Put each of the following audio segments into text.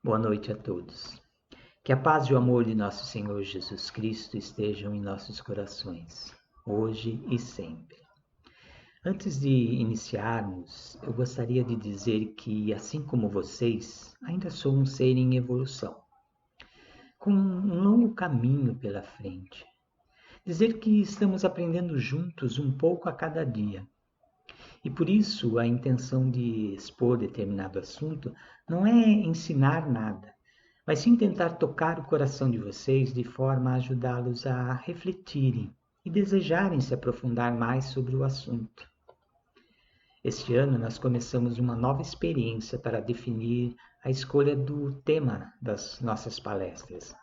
Boa noite a todos. Que a paz e o amor de nosso Senhor Jesus Cristo estejam em nossos corações, hoje e sempre. Antes de iniciarmos, eu gostaria de dizer que, assim como vocês, ainda sou um ser em evolução, com um longo caminho pela frente. Dizer que estamos aprendendo juntos um pouco a cada dia. E por isso a intenção de expor determinado assunto não é ensinar nada, mas sim tentar tocar o coração de vocês de forma a ajudá-los a refletirem e desejarem se aprofundar mais sobre o assunto. Este ano nós começamos uma nova experiência para definir a escolha do tema das nossas palestras.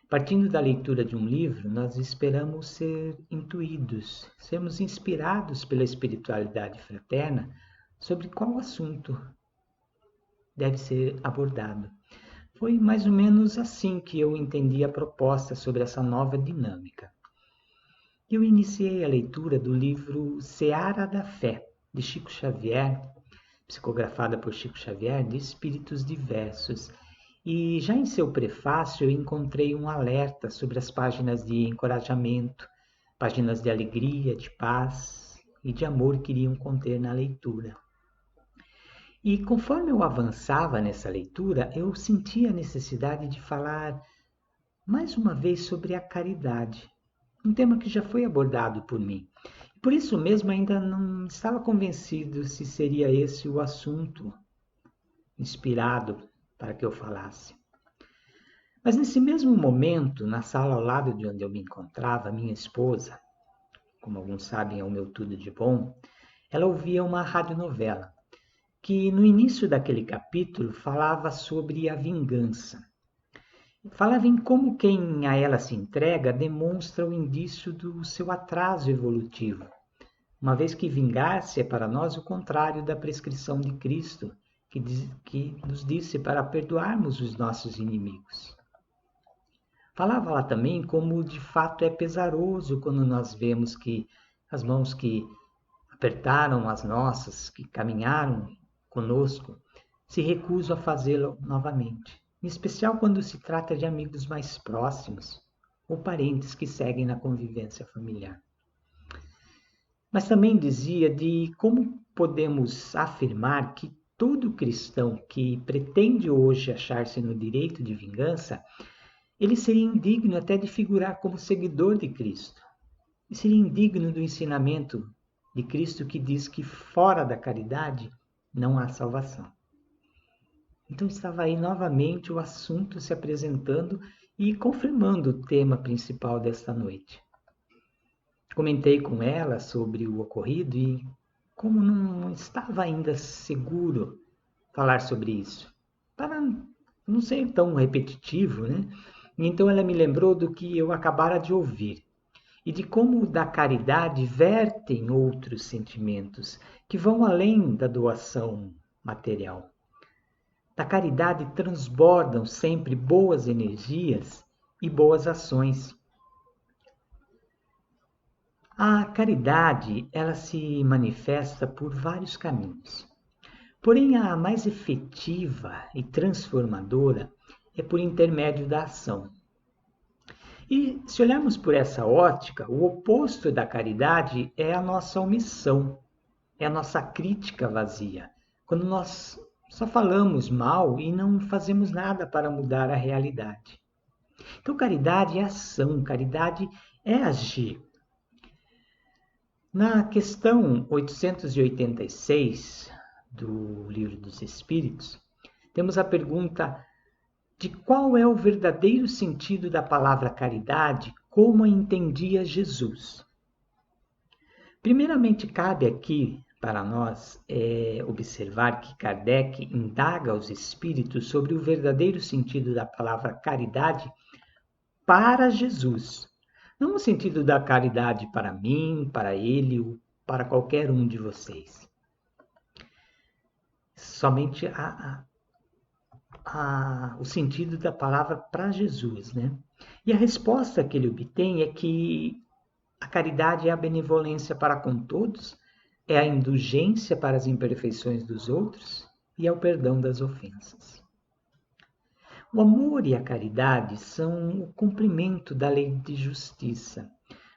Partindo da leitura de um livro, nós esperamos ser intuídos, sermos inspirados pela espiritualidade fraterna sobre qual assunto deve ser abordado. Foi mais ou menos assim que eu entendi a proposta sobre essa nova dinâmica. Eu iniciei a leitura do livro Seara da Fé, de Chico Xavier, psicografada por Chico Xavier, de Espíritos Diversos. E já em seu prefácio eu encontrei um alerta sobre as páginas de encorajamento, páginas de alegria, de paz e de amor que iriam conter na leitura. E conforme eu avançava nessa leitura, eu sentia a necessidade de falar mais uma vez sobre a caridade, um tema que já foi abordado por mim. Por isso mesmo ainda não estava convencido se seria esse o assunto inspirado para que eu falasse. Mas nesse mesmo momento, na sala ao lado de onde eu me encontrava, minha esposa, como alguns sabem é o meu tudo de bom, ela ouvia uma radionovela que no início daquele capítulo falava sobre a vingança. Falava em como quem a ela se entrega demonstra o indício do seu atraso evolutivo, uma vez que vingar-se é para nós o contrário da prescrição de Cristo, que nos disse para perdoarmos os nossos inimigos. Falava lá também como de fato é pesaroso quando nós vemos que as mãos que apertaram as nossas, que caminharam conosco, se recusam a fazê-lo novamente, em especial quando se trata de amigos mais próximos ou parentes que seguem na convivência familiar. Mas também dizia de como podemos afirmar que todo cristão que pretende hoje achar-se no direito de vingança, ele seria indigno até de figurar como seguidor de Cristo. E seria indigno do ensinamento de Cristo que diz que fora da caridade não há salvação. Então estava aí novamente o assunto se apresentando e confirmando o tema principal desta noite. Comentei com ela sobre o ocorrido e como não estava ainda seguro falar sobre isso, para não ser tão repetitivo, né? Então ela me lembrou do que eu acabara de ouvir e de como da caridade vertem outros sentimentos que vão além da doação material. Da caridade transbordam sempre boas energias e boas ações. A caridade, ela se manifesta por vários caminhos. Porém, a mais efetiva e transformadora é por intermédio da ação. E se olharmos por essa ótica, o oposto da caridade é a nossa omissão, é a nossa crítica vazia, quando nós só falamos mal e não fazemos nada para mudar a realidade. Então, caridade é ação, caridade é agir. Na questão 886 do Livro dos Espíritos, temos a pergunta de qual é o verdadeiro sentido da palavra caridade, como a entendia Jesus. Primeiramente, cabe aqui para nós observar que Kardec indaga aos espíritos sobre o verdadeiro sentido da palavra caridade para Jesus. Não no sentido da caridade para mim, para ele ou para qualquer um de vocês. Somente o sentido da palavra para Jesus, né? E a resposta que ele obtém é que a caridade é a benevolência para com todos, é a indulgência para as imperfeições dos outros e é o perdão das ofensas. O amor e a caridade são o cumprimento da lei de justiça,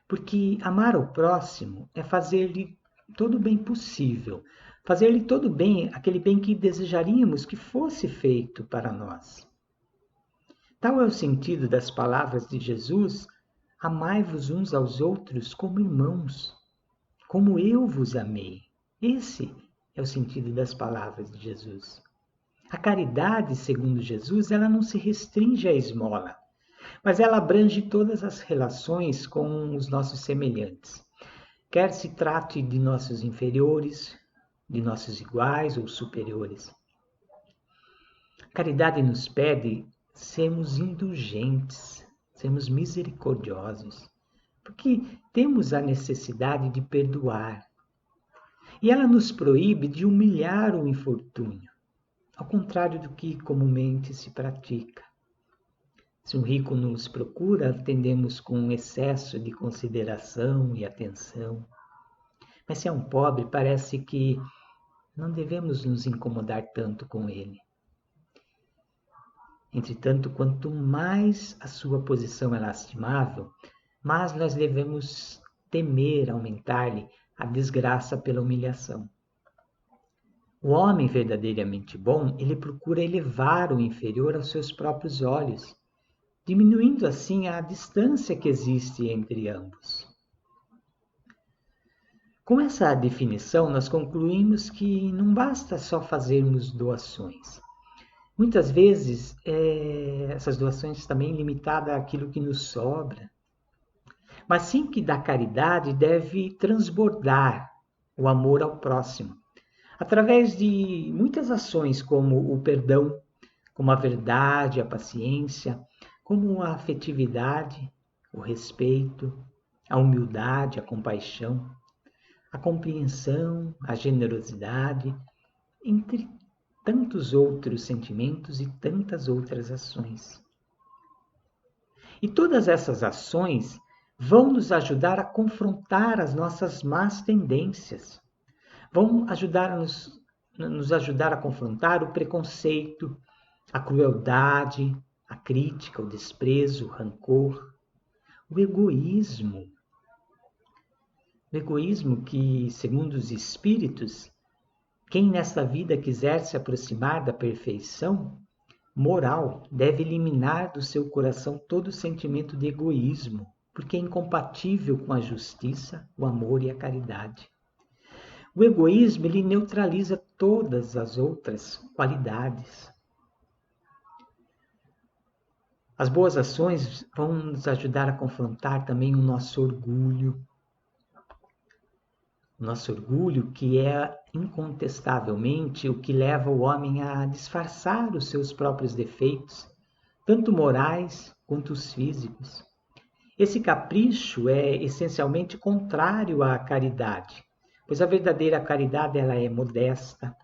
porque amar ao próximo é fazer-lhe todo o bem possível, fazer-lhe todo o bem, aquele bem que desejaríamos que fosse feito para nós. Tal é o sentido das palavras de Jesus: amai-vos uns aos outros como irmãos, como eu vos amei. Esse é o sentido das palavras de Jesus. A caridade, segundo Jesus, ela não se restringe à esmola, mas ela abrange todas as relações com os nossos semelhantes. Quer se trate de nossos inferiores, de nossos iguais ou superiores. A caridade nos pede sermos indulgentes, sermos misericordiosos, porque temos a necessidade de perdoar. E ela nos proíbe de humilhar o infortúnio, ao contrário do que comumente se pratica. Se um rico nos procura, atendemos com excesso de consideração e atenção. Mas se é um pobre, parece que não devemos nos incomodar tanto com ele. Entretanto, quanto mais a sua posição é lastimável, mais nós devemos temer aumentar-lhe a desgraça pela humilhação. O homem verdadeiramente bom, ele procura elevar o inferior aos seus próprios olhos, diminuindo assim a distância que existe entre ambos. Com essa definição, nós concluímos que não basta só fazermos doações. Muitas vezes, essas doações também limitadas àquilo que nos sobra. Mas sim que da caridade deve transbordar o amor ao próximo, através de muitas ações como o perdão, como a verdade, a paciência, como a afetividade, o respeito, a humildade, a compaixão, a compreensão, a generosidade, entre tantos outros sentimentos e tantas outras ações. E todas essas ações vão nos ajudar a confrontar as nossas más tendências, vão nos ajudar a confrontar o preconceito, a crueldade, a crítica, o desprezo, o rancor, o egoísmo. O egoísmo que, segundo os espíritos, quem nesta vida quiser se aproximar da perfeição moral deve eliminar do seu coração todo sentimento de egoísmo, porque é incompatível com a justiça, o amor e a caridade. O egoísmo, ele neutraliza todas as outras qualidades. As boas ações vão nos ajudar a confrontar também o nosso orgulho. O nosso orgulho, que é incontestavelmente o que leva o homem a disfarçar os seus próprios defeitos, tanto morais quanto os físicos. Esse capricho é essencialmente contrário à caridade, pois a verdadeira caridade ela é modesta,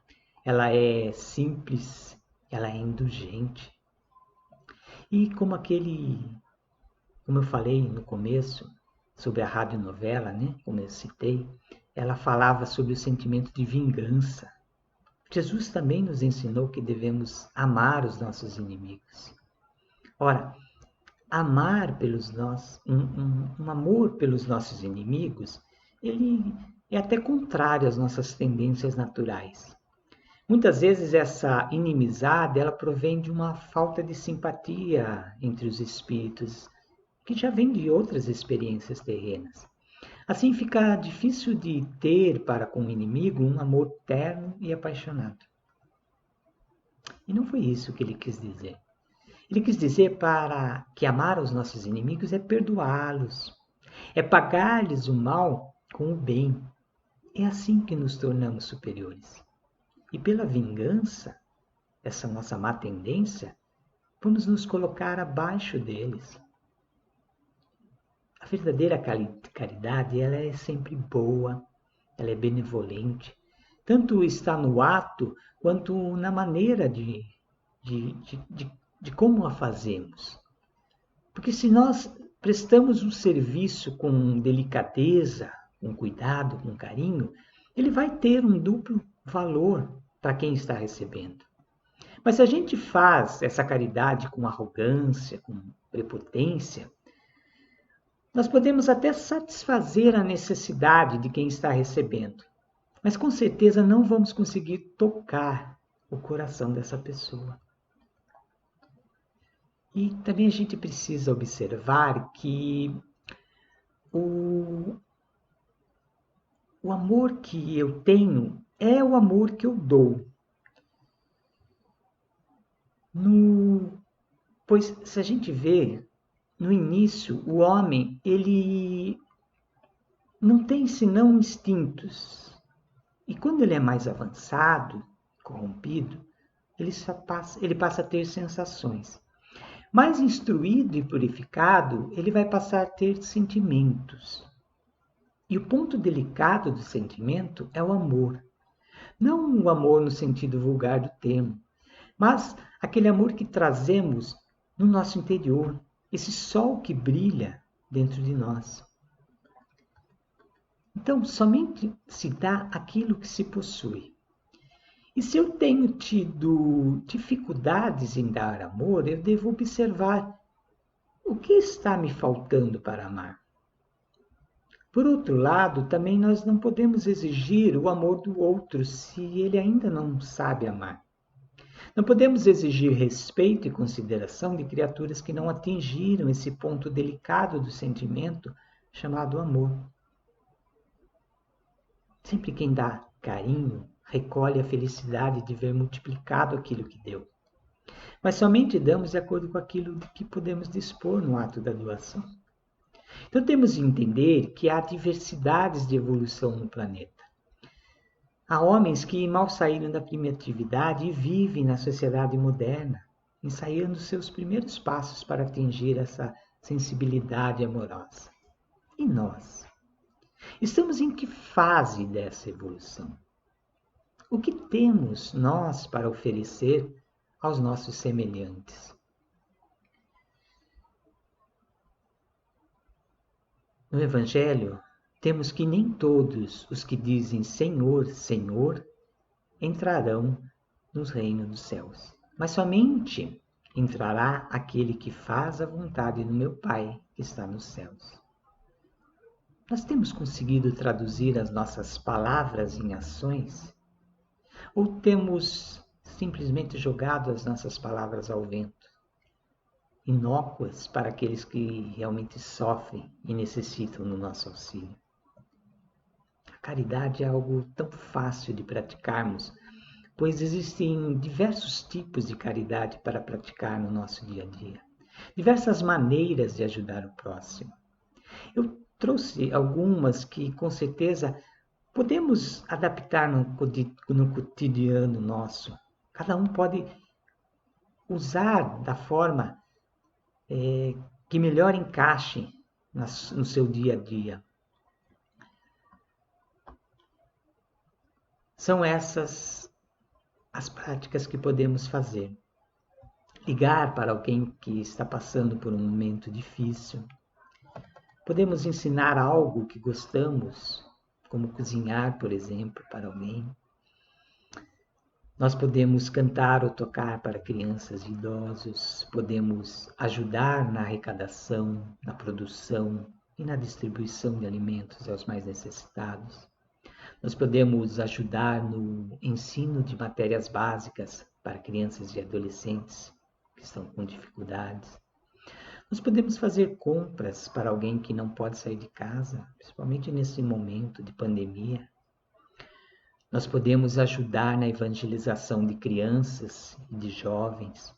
ela é simples, ela é indulgente. E como eu falei no começo, sobre a radionovela, né? Como eu citei, ela falava sobre o sentimento de vingança. Jesus também nos ensinou que devemos amar os nossos inimigos. Ora, amar um amor pelos nossos inimigos, ele é até contrário às nossas tendências naturais. Muitas vezes essa inimizade ela provém de uma falta de simpatia entre os espíritos, que já vem de outras experiências terrenas. Assim fica difícil de ter para com o inimigo um amor terno e apaixonado. E não foi isso que ele quis dizer. Ele quis dizer para que amar os nossos inimigos é perdoá-los, é pagar-lhes o mal com o bem. É assim que nos tornamos superiores. E pela vingança, essa nossa má tendência, vamos nos colocar abaixo deles. A verdadeira caridade, ela é sempre boa, ela é benevolente. Tanto está no ato, quanto na maneira de como a fazemos. Porque se nós prestamos um serviço com delicadeza, com cuidado, com carinho, ele vai ter um duplo valor para quem está recebendo. Mas se a gente faz essa caridade com arrogância, com prepotência, nós podemos até satisfazer a necessidade de quem está recebendo, mas com certeza não vamos conseguir tocar o coração dessa pessoa. E também a gente precisa observar que o amor que eu tenho é o amor que eu dou. Pois se a gente vê, no início, o homem, ele não tem senão instintos. E quando ele é mais avançado, corrompido, ele passa a ter sensações. Mais instruído e purificado, ele vai passar a ter sentimentos. E o ponto delicado do sentimento é o amor. Não o amor no sentido vulgar do termo, mas aquele amor que trazemos no nosso interior, esse sol que brilha dentro de nós. Então, somente se dá aquilo que se possui. E se eu tenho tido dificuldades em dar amor, eu devo observar o que está me faltando para amar. Por outro lado, também nós não podemos exigir o amor do outro se ele ainda não sabe amar. Não podemos exigir respeito e consideração de criaturas que não atingiram esse ponto delicado do sentimento chamado amor. Sempre quem dá carinho recolhe a felicidade de ver multiplicado aquilo que deu. Mas somente damos de acordo com aquilo de que podemos dispor no ato da doação. Então temos de entender que há diversidades de evolução no planeta. Há homens que mal saíram da primitividade e vivem na sociedade moderna, ensaiando seus primeiros passos para atingir essa sensibilidade amorosa. E nós? Estamos em que fase dessa evolução? O que temos nós para oferecer aos nossos semelhantes? No Evangelho, temos que nem todos os que dizem Senhor, Senhor, entrarão nos reinos dos céus, mas somente entrará aquele que faz a vontade do meu Pai que está nos céus. Nós temos conseguido traduzir as nossas palavras em ações? Ou temos simplesmente jogado as nossas palavras ao vento, inócuas para aqueles que realmente sofrem e necessitam do nosso auxílio? A caridade é algo tão fácil de praticarmos, pois existem diversos tipos de caridade para praticar no nosso dia a dia, diversas maneiras de ajudar o próximo. Eu trouxe algumas que, com certeza, podemos adaptar no cotidiano nosso. Cada um pode usar da forma que melhor encaixe no seu dia a dia. São essas as práticas que podemos fazer. Ligar para alguém que está passando por um momento difícil. Podemos ensinar algo que gostamos, como cozinhar, por exemplo, para alguém. Nós podemos cantar ou tocar para crianças e idosos. Podemos ajudar na arrecadação, na produção e na distribuição de alimentos aos mais necessitados. Nós podemos ajudar no ensino de matérias básicas para crianças e adolescentes que estão com dificuldades. Nós podemos fazer compras para alguém que não pode sair de casa, principalmente nesse momento de pandemia. Nós podemos ajudar na evangelização de crianças e de jovens.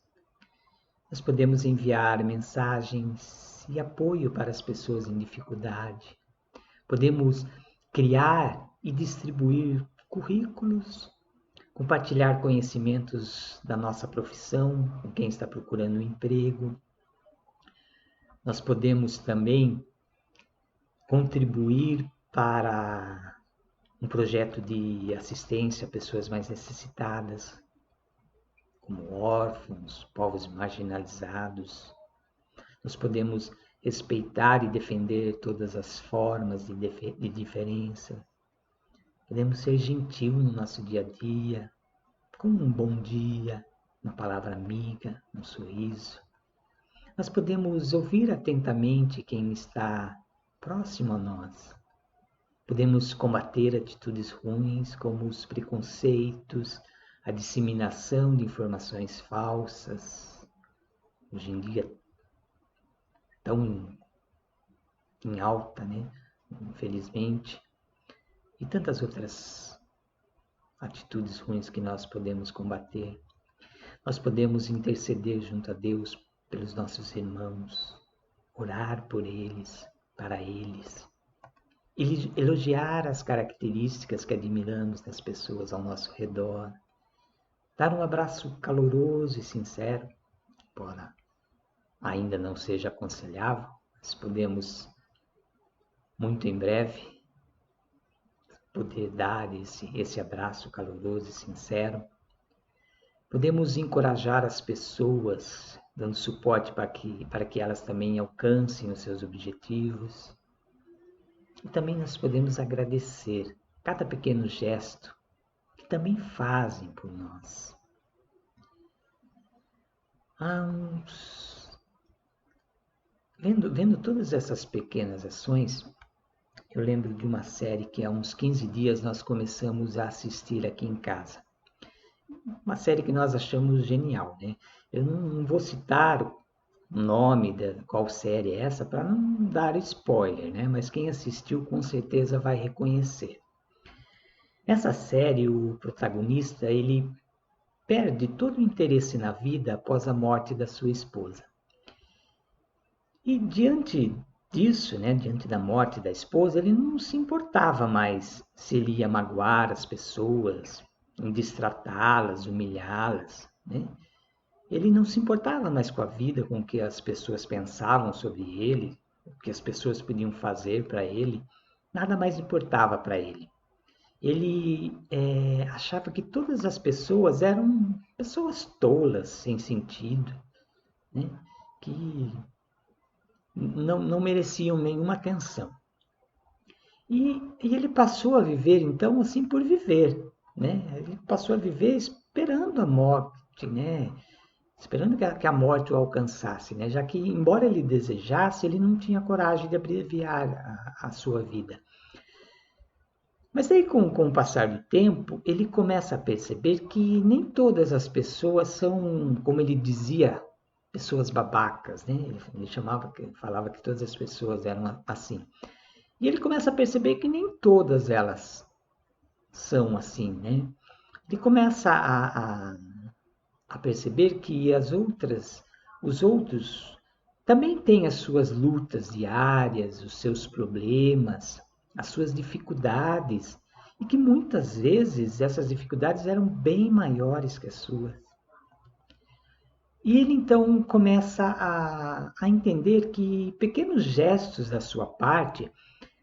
Nós podemos enviar mensagens e apoio para as pessoas em dificuldade. Podemos criar e distribuir currículos, compartilhar conhecimentos da nossa profissão com quem está procurando um emprego. Nós podemos também contribuir para um projeto de assistência a pessoas mais necessitadas, como órfãos, povos marginalizados. Nós podemos respeitar e defender todas as formas de diferença. Podemos ser gentil no nosso dia a dia, com um bom dia, uma palavra amiga, um sorriso. Nós podemos ouvir atentamente quem está próximo a nós. Podemos combater atitudes ruins como os preconceitos, a disseminação de informações falsas, hoje em dia tão em alta, né? Infelizmente, e tantas outras atitudes ruins que nós podemos combater. Nós podemos interceder junto a Deus pelos nossos irmãos, orar por eles, para eles, elogiar as características que admiramos das pessoas ao nosso redor, dar um abraço caloroso e sincero, embora ainda não seja aconselhável, mas podemos muito em breve poder dar esse abraço caloroso e sincero. Podemos encorajar as pessoas, dando suporte para que elas também alcancem os seus objetivos. E também nós podemos agradecer cada pequeno gesto que também fazem por nós. Vendo todas essas pequenas ações, eu lembro de uma série que há uns 15 dias nós começamos a assistir aqui em casa. Uma série que nós achamos genial, né? Eu não vou citar o nome de qual série é essa para não dar spoiler, né? Mas quem assistiu com certeza vai reconhecer. Nessa série, o protagonista, ele perde todo o interesse na vida após a morte da sua esposa. E diante disso, né, diante da morte da esposa, ele não se importava mais se ele ia magoar as pessoas, destratá-las, humilhá-las, né? Ele não se importava mais com a vida, com o que as pessoas pensavam sobre ele, o que as pessoas podiam fazer para ele, nada mais importava para ele. Ele achava que todas as pessoas eram pessoas tolas, sem sentido, né? Que não mereciam nenhuma atenção. E ele passou a viver, então, assim, por viver, né? Ele passou a viver esperando a morte, né? Esperando que a morte o alcançasse, né? Já que, embora ele desejasse, ele não tinha coragem de abreviar a sua vida. Mas aí, com o passar do tempo, ele começa a perceber que nem todas as pessoas são, como ele dizia, pessoas babacas, né? Ele falava que todas as pessoas eram assim. E ele começa a perceber que nem todas elas são assim, né? Ele começa a perceber que os outros também têm as suas lutas diárias, os seus problemas, as suas dificuldades, e que muitas vezes essas dificuldades eram bem maiores que as suas. E ele então começa a entender que pequenos gestos da sua parte,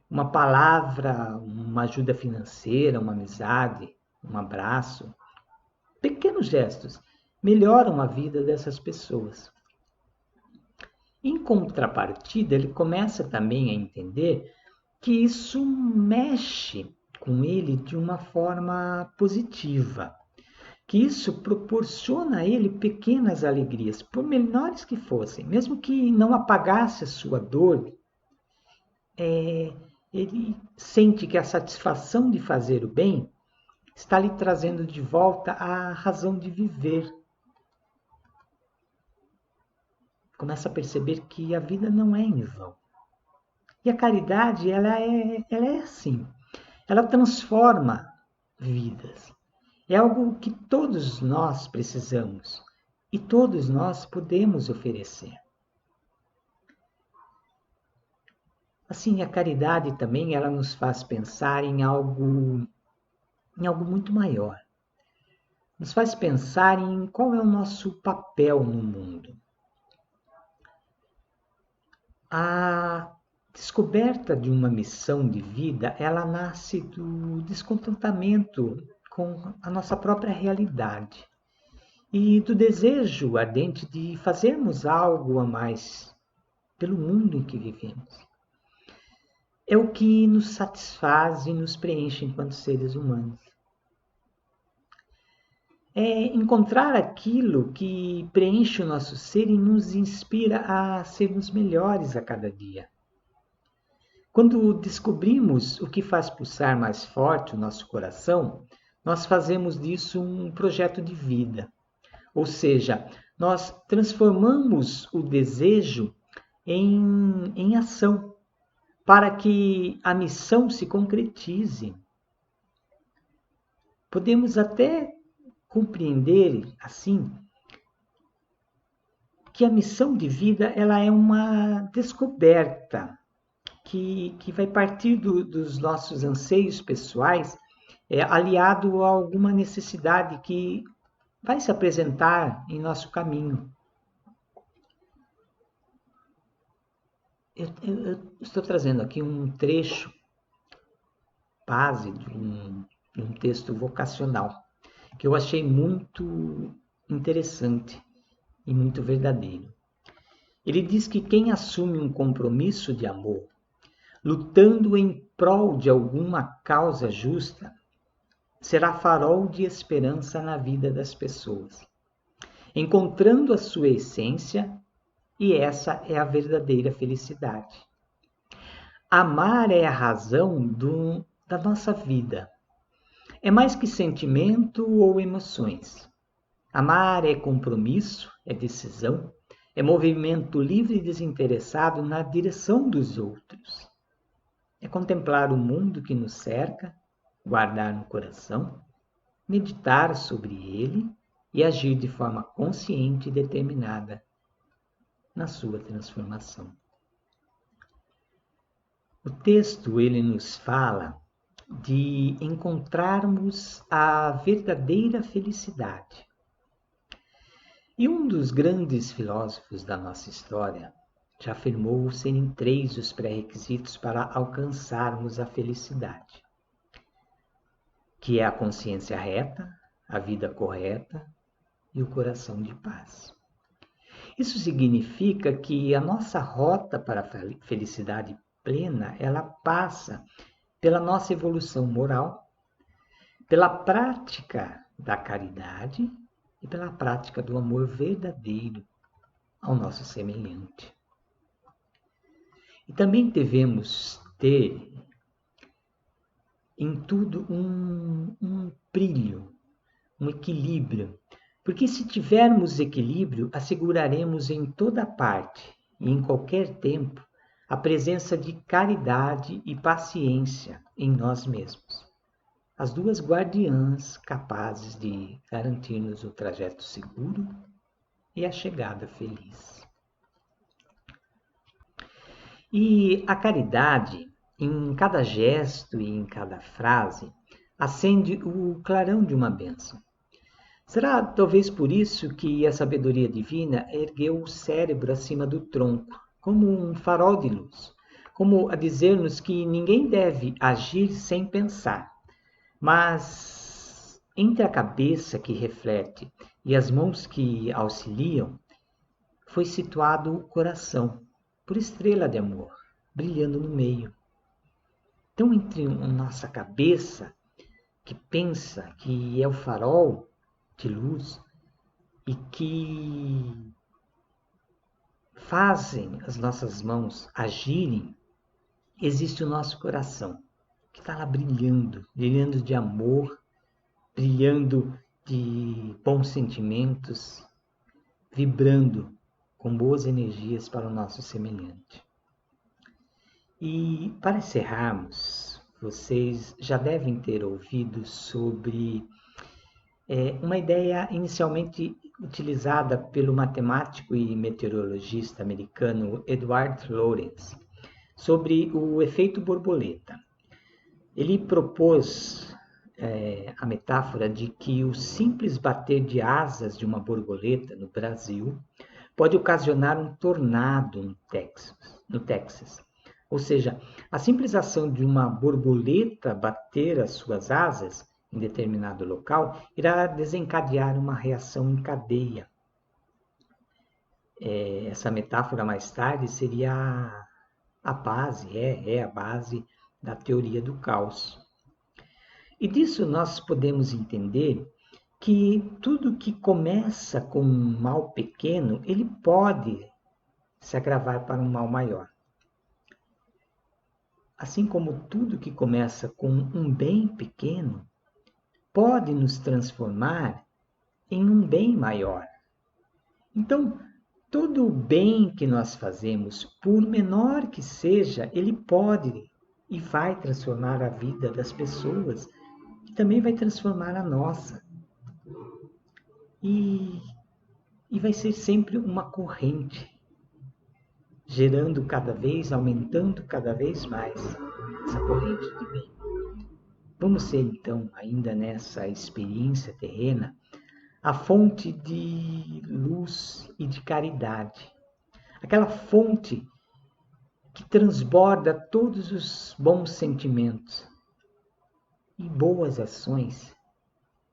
uma palavra, uma ajuda financeira, uma amizade, um abraço, pequenos gestos melhoram a vida dessas pessoas. Em contrapartida, ele começa também a entender que isso mexe com ele de uma forma positiva, que isso proporciona a ele pequenas alegrias, por menores que fossem, mesmo que não apagasse a sua dor, ele sente que a satisfação de fazer o bem está lhe trazendo de volta a razão de viver. Começa a perceber que a vida não é em vão. E a caridade, ela é assim. Ela transforma vidas. É algo que todos nós precisamos e todos nós podemos oferecer. Assim, a caridade também ela nos faz pensar em algo muito maior. Nos faz pensar em qual é o nosso papel no mundo. A descoberta de uma missão de vida, ela nasce do descontentamento com a nossa própria realidade e do desejo ardente de fazermos algo a mais pelo mundo em que vivemos. É o que nos satisfaz e nos preenche enquanto seres humanos. é encontrar aquilo que preenche o nosso ser e nos inspira a sermos melhores a cada dia. Quando descobrimos o que faz pulsar mais forte o nosso coração, nós fazemos disso um projeto de vida. Ou seja, nós transformamos o desejo em ação, para que a missão se concretize. Podemos até compreender, assim, que a missão de vida ela é uma descoberta que vai partir dos nossos anseios pessoais, aliado a alguma necessidade que vai se apresentar em nosso caminho. Eu estou trazendo aqui um trecho base de um texto vocacional que eu achei muito interessante e muito verdadeiro. Ele diz que quem assume um compromisso de amor, lutando em prol de alguma causa justa, será farol de esperança na vida das pessoas, encontrando a sua essência, e essa é a verdadeira felicidade. Amar é a razão da nossa vida. É mais que sentimento ou emoções. Amar é compromisso, é decisão, é movimento livre e desinteressado na direção dos outros. É contemplar o mundo que nos cerca, guardar no coração, meditar sobre ele e agir de forma consciente e determinada na sua transformação. O texto ele nos fala de encontrarmos a verdadeira felicidade. E um dos grandes filósofos da nossa história já afirmou serem 3 os pré-requisitos para alcançarmos a felicidade, que é a consciência reta, a vida correta e o coração de paz. Isso significa que a nossa rota para a felicidade plena, ela passa pela nossa evolução moral, pela prática da caridade e pela prática do amor verdadeiro ao nosso semelhante. E também devemos ter em tudo um brilho, um equilíbrio, porque se tivermos equilíbrio, asseguraremos em toda parte e em qualquer tempo a presença de caridade e paciência em nós mesmos. As 2 guardiãs capazes de garantir-nos o trajeto seguro e a chegada feliz. E a caridade, em cada gesto e em cada frase, acende o clarão de uma bênção. Será talvez por isso que a sabedoria divina ergueu o cérebro acima do tronco, como um farol de luz, como a dizer-nos que ninguém deve agir sem pensar, mas entre a cabeça que reflete e as mãos que auxiliam, foi situado o coração, por estrela de amor, brilhando no meio. Então, entre a nossa cabeça, que pensa, que é o farol de luz, e que fazem as nossas mãos agirem, existe o nosso coração, que está lá brilhando, brilhando de amor, brilhando de bons sentimentos, vibrando com boas energias para o nosso semelhante. E para encerrarmos, vocês já devem ter ouvido sobre uma ideia inicialmente utilizada pelo matemático e meteorologista americano Edward Lorenz sobre o efeito borboleta. Ele propôs a metáfora de que o simples bater de asas de uma borboleta no Brasil pode ocasionar um tornado no Texas. Ou seja, a simples ação de uma borboleta bater as suas asas em determinado local irá desencadear uma reação em cadeia. Essa metáfora mais tarde seria a base, a base da teoria do caos. E disso nós podemos entender que tudo que começa com um mal pequeno, ele pode se agravar para um mal maior. Assim como tudo que começa com um bem pequeno, pode nos transformar em um bem maior. Então, todo o bem que nós fazemos, por menor que seja, ele pode e vai transformar a vida das pessoas e também vai transformar a nossa. E, e vai ser sempre uma corrente, gerando cada vez, aumentando cada vez mais essa corrente de bem. Vamos ser então, ainda nessa experiência terrena, a fonte de luz e de caridade. Aquela fonte que transborda todos os bons sentimentos e boas ações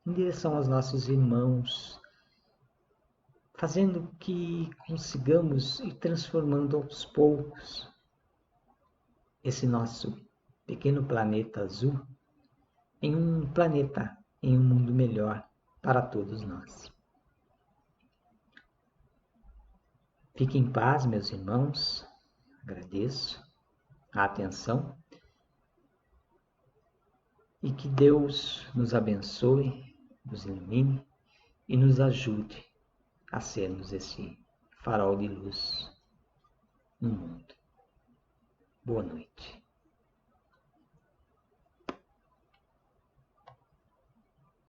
em direção aos nossos irmãos, fazendo que consigamos ir transformando aos poucos esse nosso pequeno planeta azul em um planeta, em um mundo melhor para todos nós. Fiquem em paz, meus irmãos. Agradeço a atenção e que Deus nos abençoe, nos ilumine e nos ajude a sermos esse farol de luz no mundo. Boa noite.